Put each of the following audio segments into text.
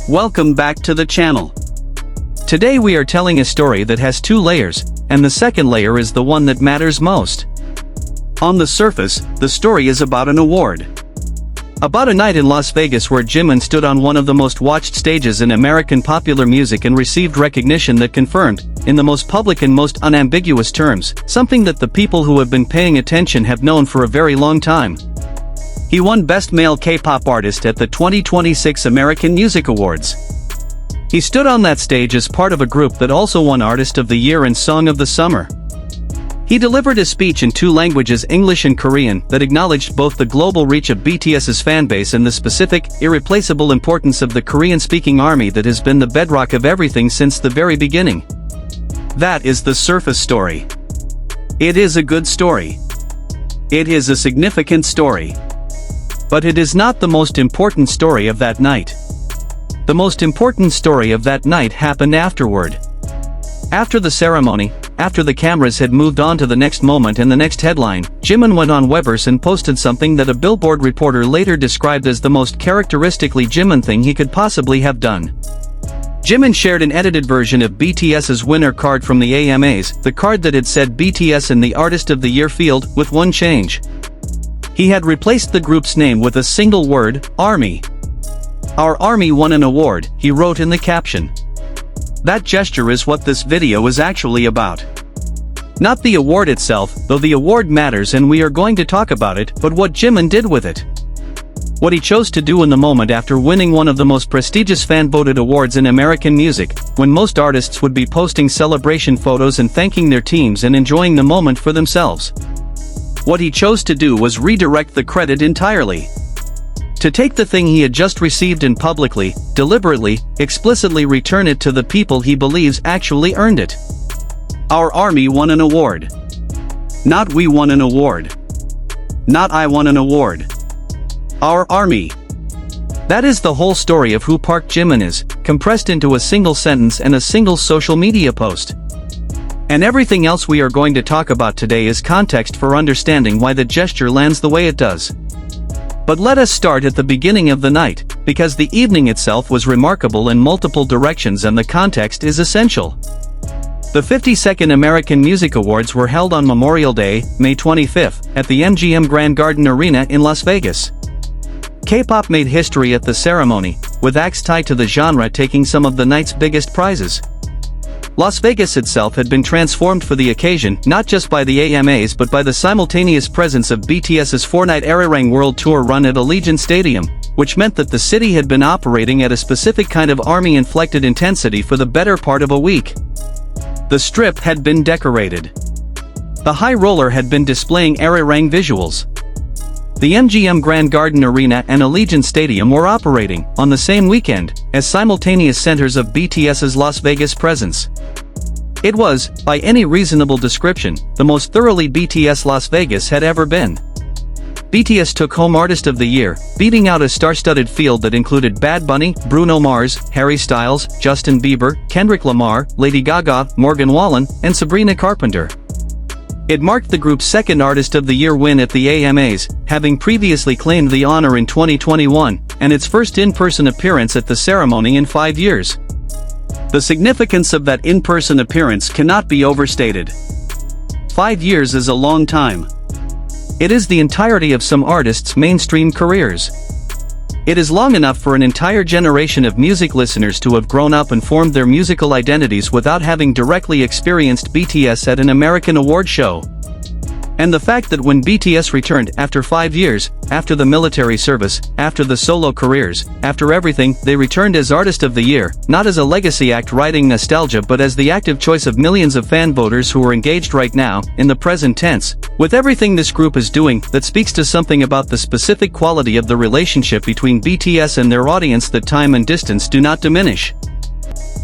Welcome back to the channel. Today we are telling a story that has two layers, and the second layer is the one that matters most. On the surface, the story is about an award. About a night in Las Vegas where Jimin stood on one of the most watched stages in American popular music and received recognition that confirmed, in the most public and most unambiguous terms, something that the people who have been paying attention have known for a very long time. He won Best Male K-pop Artist at the 2026 American Music Awards. He stood on that stage as part of a group that also won Artist of the Year and Song of the Summer. He delivered a speech in two languages, English and Korean, that acknowledged both the global reach of BTS's fanbase and the specific, irreplaceable importance of the Korean-speaking army that has been the bedrock of everything since the very beginning. That is the surface story. It is a good story. It is a significant story. But it is not the most important story of that night. The most important story of that night happened afterward. After the ceremony, after the cameras had moved on to the next moment and the next headline, Jimin went on Weverse and posted something that a Billboard reporter later described as the most characteristically Jimin thing he could possibly have done. Jimin shared an edited version of BTS's winner card from the AMAs, the card that had said BTS in the Artist of the Year field, with one change. He had replaced the group's name with a single word, ARMY. "Our ARMY won an award," he wrote in the caption. That gesture is what this video is actually about. Not the award itself, though the award matters and we are going to talk about it, but what Jimin did with it. What he chose to do in the moment after winning one of the most prestigious fan-voted awards in American music, when most artists would be posting celebration photos and thanking their teams and enjoying the moment for themselves. What he chose to do was redirect the credit entirely. To take the thing he had just received and publicly, deliberately, explicitly return it to the people he believes actually earned it. Our army won an award. Not we won an award. Not I won an award. Our army. That is the whole story of who ParkJimin is, compressed into a single sentence and a single social media post. And everything else we are going to talk about today is context for understanding why the gesture lands the way it does. But let us start at the beginning of the night, because the evening itself was remarkable in multiple directions and the context is essential. The 52nd American Music Awards were held on Memorial Day, May 25, at the MGM Grand Garden Arena in Las Vegas. K-pop made history at the ceremony, with acts tied to the genre taking some of the night's biggest prizes. Las Vegas itself had been transformed for the occasion not just by the AMAs but by the simultaneous presence of BTS's four-night Arirang World Tour run at Allegiant Stadium, which meant that the city had been operating at a specific kind of army-inflected intensity for the better part of a week. The Strip had been decorated. The High Roller had been displaying Arirang visuals. The MGM Grand Garden Arena and Allegiant Stadium were operating, on the same weekend, as simultaneous centers of BTS's Las Vegas presence. It was, by any reasonable description, the most thoroughly BTS Las Vegas had ever been. BTS took home Artist of the Year, beating out a star-studded field that included Bad Bunny, Bruno Mars, Harry Styles, Justin Bieber, Kendrick Lamar, Lady Gaga, Morgan Wallen, and Sabrina Carpenter. It marked the group's second Artist of the Year win at the AMAs, having previously claimed the honor in 2021, and its first in-person appearance at the ceremony in 5 years. The significance of that in-person appearance cannot be overstated. 5 years is a long time. It is the entirety of some artists' mainstream careers. It is long enough for an entire generation of music listeners to have grown up and formed their musical identities without having directly experienced BTS at an American award show. And the fact that when BTS returned after 5 years, after the military service, after the solo careers, after everything, they returned as Artist of the Year, not as a legacy act riding nostalgia but as the active choice of millions of fan voters who are engaged right now, in the present tense, with everything this group is doing that speaks to something about the specific quality of the relationship between BTS and their audience that time and distance do not diminish.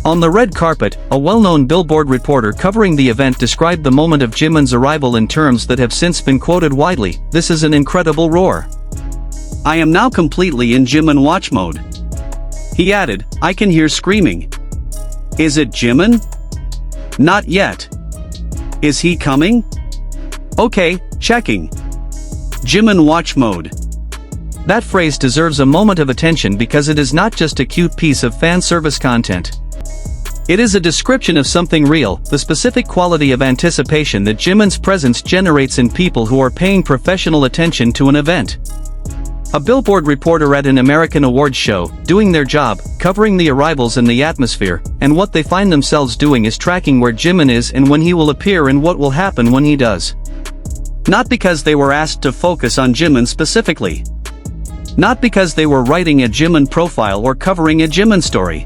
On the red carpet, a well-known Billboard reporter covering the event described the moment of Jimin's arrival in terms that have since been quoted widely: "This is an incredible roar. I am now completely in Jimin watch mode." He added, "I can hear screaming. Is it Jimin? Not yet. Is he coming? Okay, checking. Jimin watch mode. That phrase deserves a moment of attention because it is not just a cute piece of fan service content. It is a description of something real, the specific quality of anticipation that Jimin's presence generates in people who are paying professional attention to an event. A Billboard reporter at an American awards show, doing their job, covering the arrivals and the atmosphere, and what they find themselves doing is tracking where Jimin is and when he will appear and what will happen when he does. Not because they were asked to focus on Jimin specifically. Not because they were writing a Jimin profile or covering a Jimin story.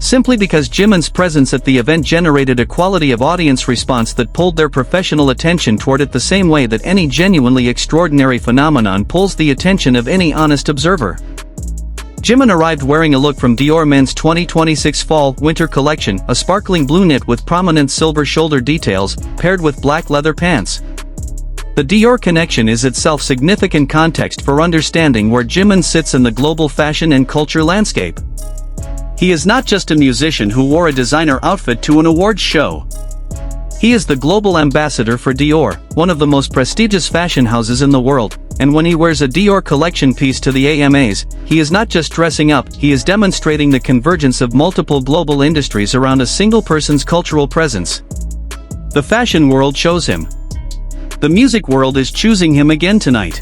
Simply because Jimin's presence at the event generated a quality of audience response that pulled their professional attention toward it the same way that any genuinely extraordinary phenomenon pulls the attention of any honest observer. Jimin arrived wearing a look from Dior Men's 2026 Fall/Winter collection, a sparkling blue knit with prominent silver shoulder details, paired with black leather pants. The Dior connection is itself significant context for understanding where Jimin sits in the global fashion and culture landscape. He is not just a musician who wore a designer outfit to an awards show. He is the global ambassador for Dior, one of the most prestigious fashion houses in the world, and when he wears a Dior collection piece to the AMAs, he is not just dressing up, he is demonstrating the convergence of multiple global industries around a single person's cultural presence. The fashion world chose him. The music world is choosing him again tonight.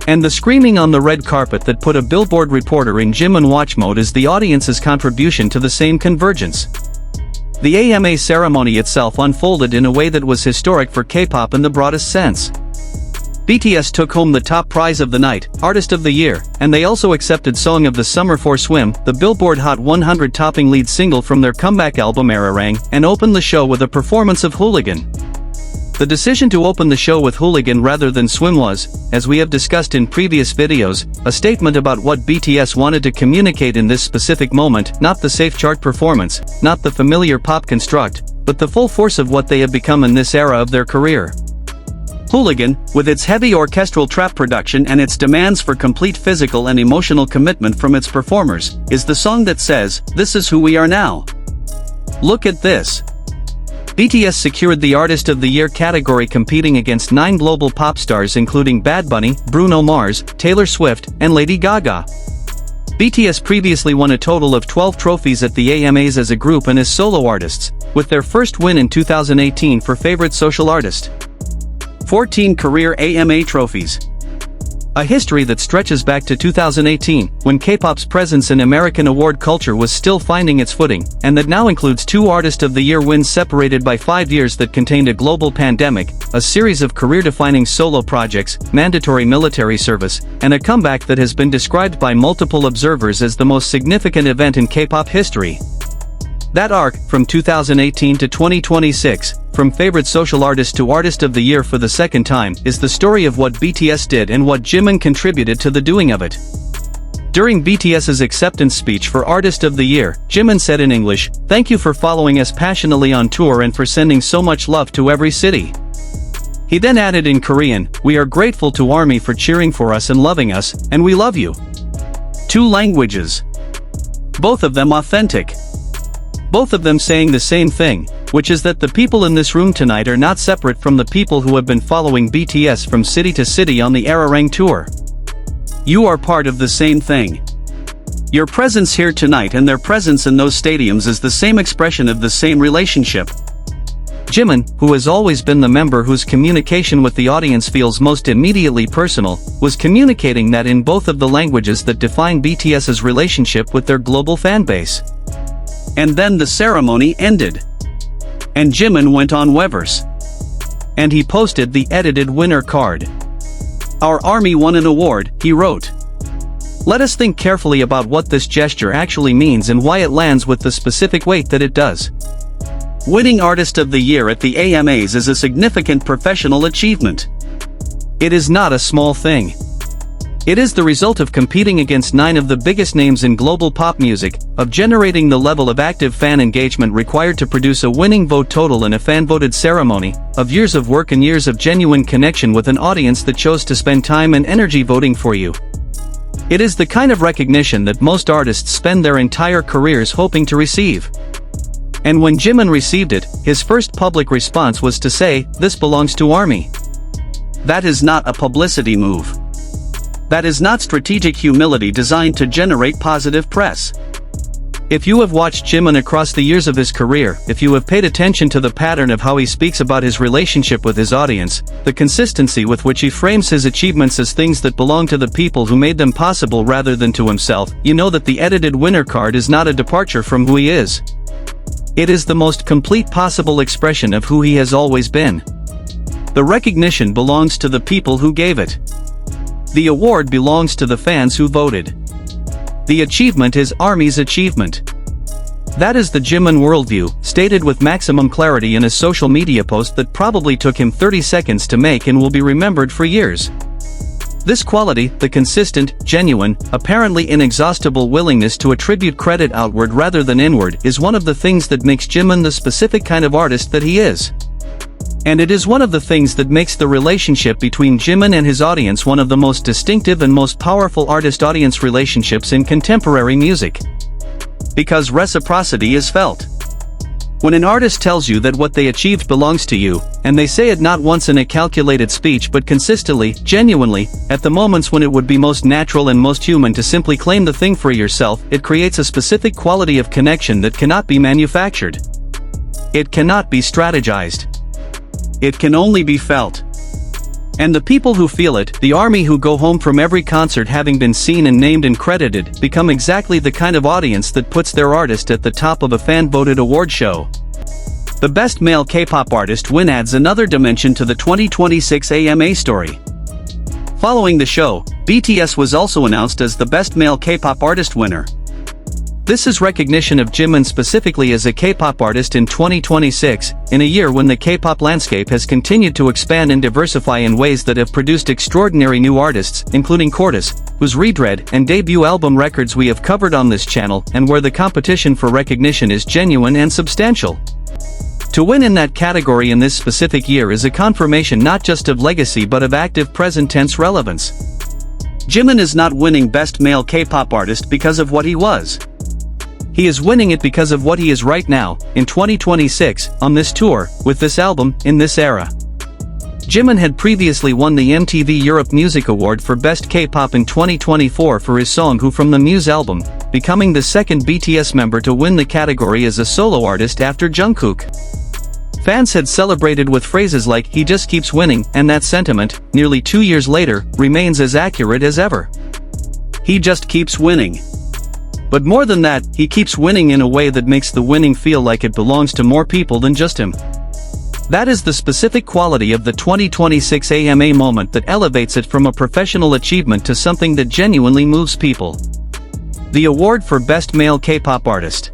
And the screaming on the red carpet that put a Billboard reporter in Jimin watch mode is the audience's contribution to the same convergence. The AMA ceremony itself unfolded in a way that was historic for K-pop in the broadest sense. BTS took home the top prize of the night, Artist of the Year, and they also accepted Song of the Summer for Swim, the Billboard Hot 100 topping lead single from their comeback album Erarang, and opened the show with a performance of Hooligan. The decision to open the show with Hooligan rather than Swim was, as we have discussed in previous videos, a statement about what BTS wanted to communicate in this specific moment, not the safe chart performance, not the familiar pop construct, but the full force of what they have become in this era of their career. Hooligan, with its heavy orchestral trap production and its demands for complete physical and emotional commitment from its performers, is the song that says, "This is who we are now. Look at this." BTS secured the Artist of the Year category competing against 9 global pop stars including Bad Bunny, Bruno Mars, Taylor Swift, and Lady Gaga. BTS previously won a total of 12 trophies at the AMAs as a group and as solo artists, with their first win in 2018 for Favorite Social Artist. 14 career AMA trophies. A history that stretches back to 2018, when K-pop's presence in American award culture was still finding its footing, and that now includes 2 Artist of the Year wins separated by 5 years that contained a global pandemic, a series of career-defining solo projects, mandatory military service, and a comeback that has been described by multiple observers as the most significant event in K-pop history. That arc, from 2018 to 2026, from Favorite Social Artist to Artist of the Year for the second time, is the story of what BTS did and what Jimin contributed to the doing of it. During BTS's acceptance speech for Artist of the Year, Jimin said in English, "Thank you for following us passionately on tour and for sending so much love to every city." He then added in Korean, "We are grateful to ARMY for cheering for us and loving us, and we love you." 2 languages. Both of them authentic. Both of them saying the same thing, which is that the people in this room tonight are not separate from the people who have been following BTS from city to city on the Erarang tour. You are part of the same thing. Your presence here tonight and their presence in those stadiums is the same expression of the same relationship. Jimin, who has always been the member whose communication with the audience feels most immediately personal, was communicating that in both of the languages that define BTS's relationship with their global fanbase. And then the ceremony ended. And Jimin went on Weverse. And he posted the edited winner card. "Our ARMY won an award," he wrote. Let us think carefully about what this gesture actually means and why it lands with the specific weight that it does. Winning Artist of the Year at the AMAs is a significant professional achievement. It is not a small thing. It is the result of competing against 9 of the biggest names in global pop music, of generating the level of active fan engagement required to produce a winning vote total in a fan-voted ceremony, of years of work and years of genuine connection with an audience that chose to spend time and energy voting for you. It is the kind of recognition that most artists spend their entire careers hoping to receive. And when Jimin received it, his first public response was to say, "This belongs to ARMY." That is not a publicity move. That is not strategic humility designed to generate positive press. If you have watched Jimin across the years of his career, if you have paid attention to the pattern of how he speaks about his relationship with his audience, the consistency with which he frames his achievements as things that belong to the people who made them possible rather than to himself, you know that the edited winner card is not a departure from who he is. It is the most complete possible expression of who he has always been. The recognition belongs to the people who gave it. The award belongs to the fans who voted. The achievement is ARMY's achievement. That is the Jimin worldview, stated with maximum clarity in a social media post that probably took him 30 seconds to make and will be remembered for years. This quality, the consistent, genuine, apparently inexhaustible willingness to attribute credit outward rather than inward, is one of the things that makes Jimin the specific kind of artist that he is. And it is one of the things that makes the relationship between Jimin and his audience one of the most distinctive and most powerful artist-audience relationships in contemporary music. Because reciprocity is felt. When an artist tells you that what they achieved belongs to you, and they say it not once in a calculated speech but consistently, genuinely, at the moments when it would be most natural and most human to simply claim the thing for yourself, it creates a specific quality of connection that cannot be manufactured. It cannot be strategized. It can only be felt. And the people who feel it, the army who go home from every concert having been seen and named and credited, become exactly the kind of audience that puts their artist at the top of a fan-voted award show. The Best Male K-pop Artist win adds another dimension to the 2026 AMA story. Following the show, BTS was also announced as the Best Male K-pop Artist winner. This is recognition of Jimin specifically as a K-pop artist in 2026, in a year when the K-pop landscape has continued to expand and diversify in ways that have produced extraordinary new artists, including Cortis, whose Redread and debut album records we have covered on this channel, and where the competition for recognition is genuine and substantial. To win in that category in this specific year is a confirmation not just of legacy but of active present tense relevance. Jimin is not winning Best Male K-pop Artist because of what he was. He is winning it because of what he is right now, in 2026, on this tour, with this album, in this era. Jimin had previously won the MTV Europe Music Award for Best K-pop in 2024 for his song Who from the Muse album, becoming the second BTS member to win the category as a solo artist after Jungkook. Fans had celebrated with phrases like "he just keeps winning," and that sentiment, nearly 2 years later, remains as accurate as ever. He just keeps winning. But more than that, he keeps winning in a way that makes the winning feel like it belongs to more people than just him. That is the specific quality of the 2026 AMA moment that elevates it from a professional achievement to something that genuinely moves people. The award for Best Male K-pop Artist.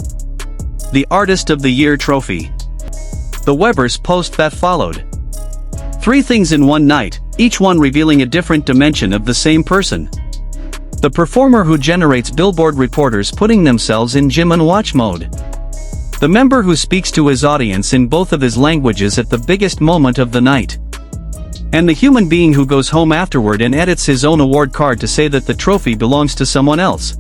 The Artist of the Year trophy. The Weber's post that followed. 3 things in one night, each one revealing a different dimension of the same person. The performer who generates Billboard reporters putting themselves in Jimin watch mode. The member who speaks to his audience in both of his languages at the biggest moment of the night. And the human being who goes home afterward and edits his own award card to say that the trophy belongs to someone else.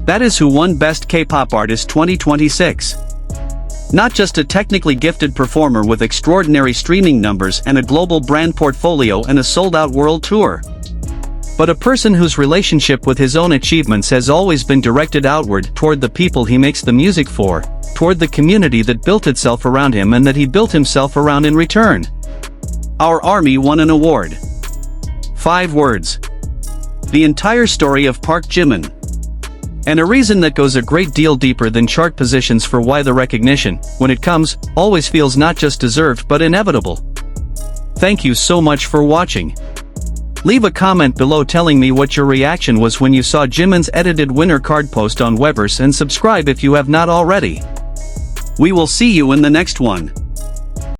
That is who won Best K-pop Artist 2026. Not just a technically gifted performer with extraordinary streaming numbers and a global brand portfolio and a sold-out world tour. But a person whose relationship with his own achievements has always been directed outward toward the people he makes the music for, toward the community that built itself around him and that he built himself around in return. Our army won an award. 5 words. The entire story of ParkJimin. And a reason that goes a great deal deeper than chart positions for why the recognition, when it comes, always feels not just deserved but inevitable. Thank you so much for watching. Leave a comment below telling me what your reaction was when you saw Jimin's edited winner card post on Weber's, and subscribe if you have not already. We will see you in the next one.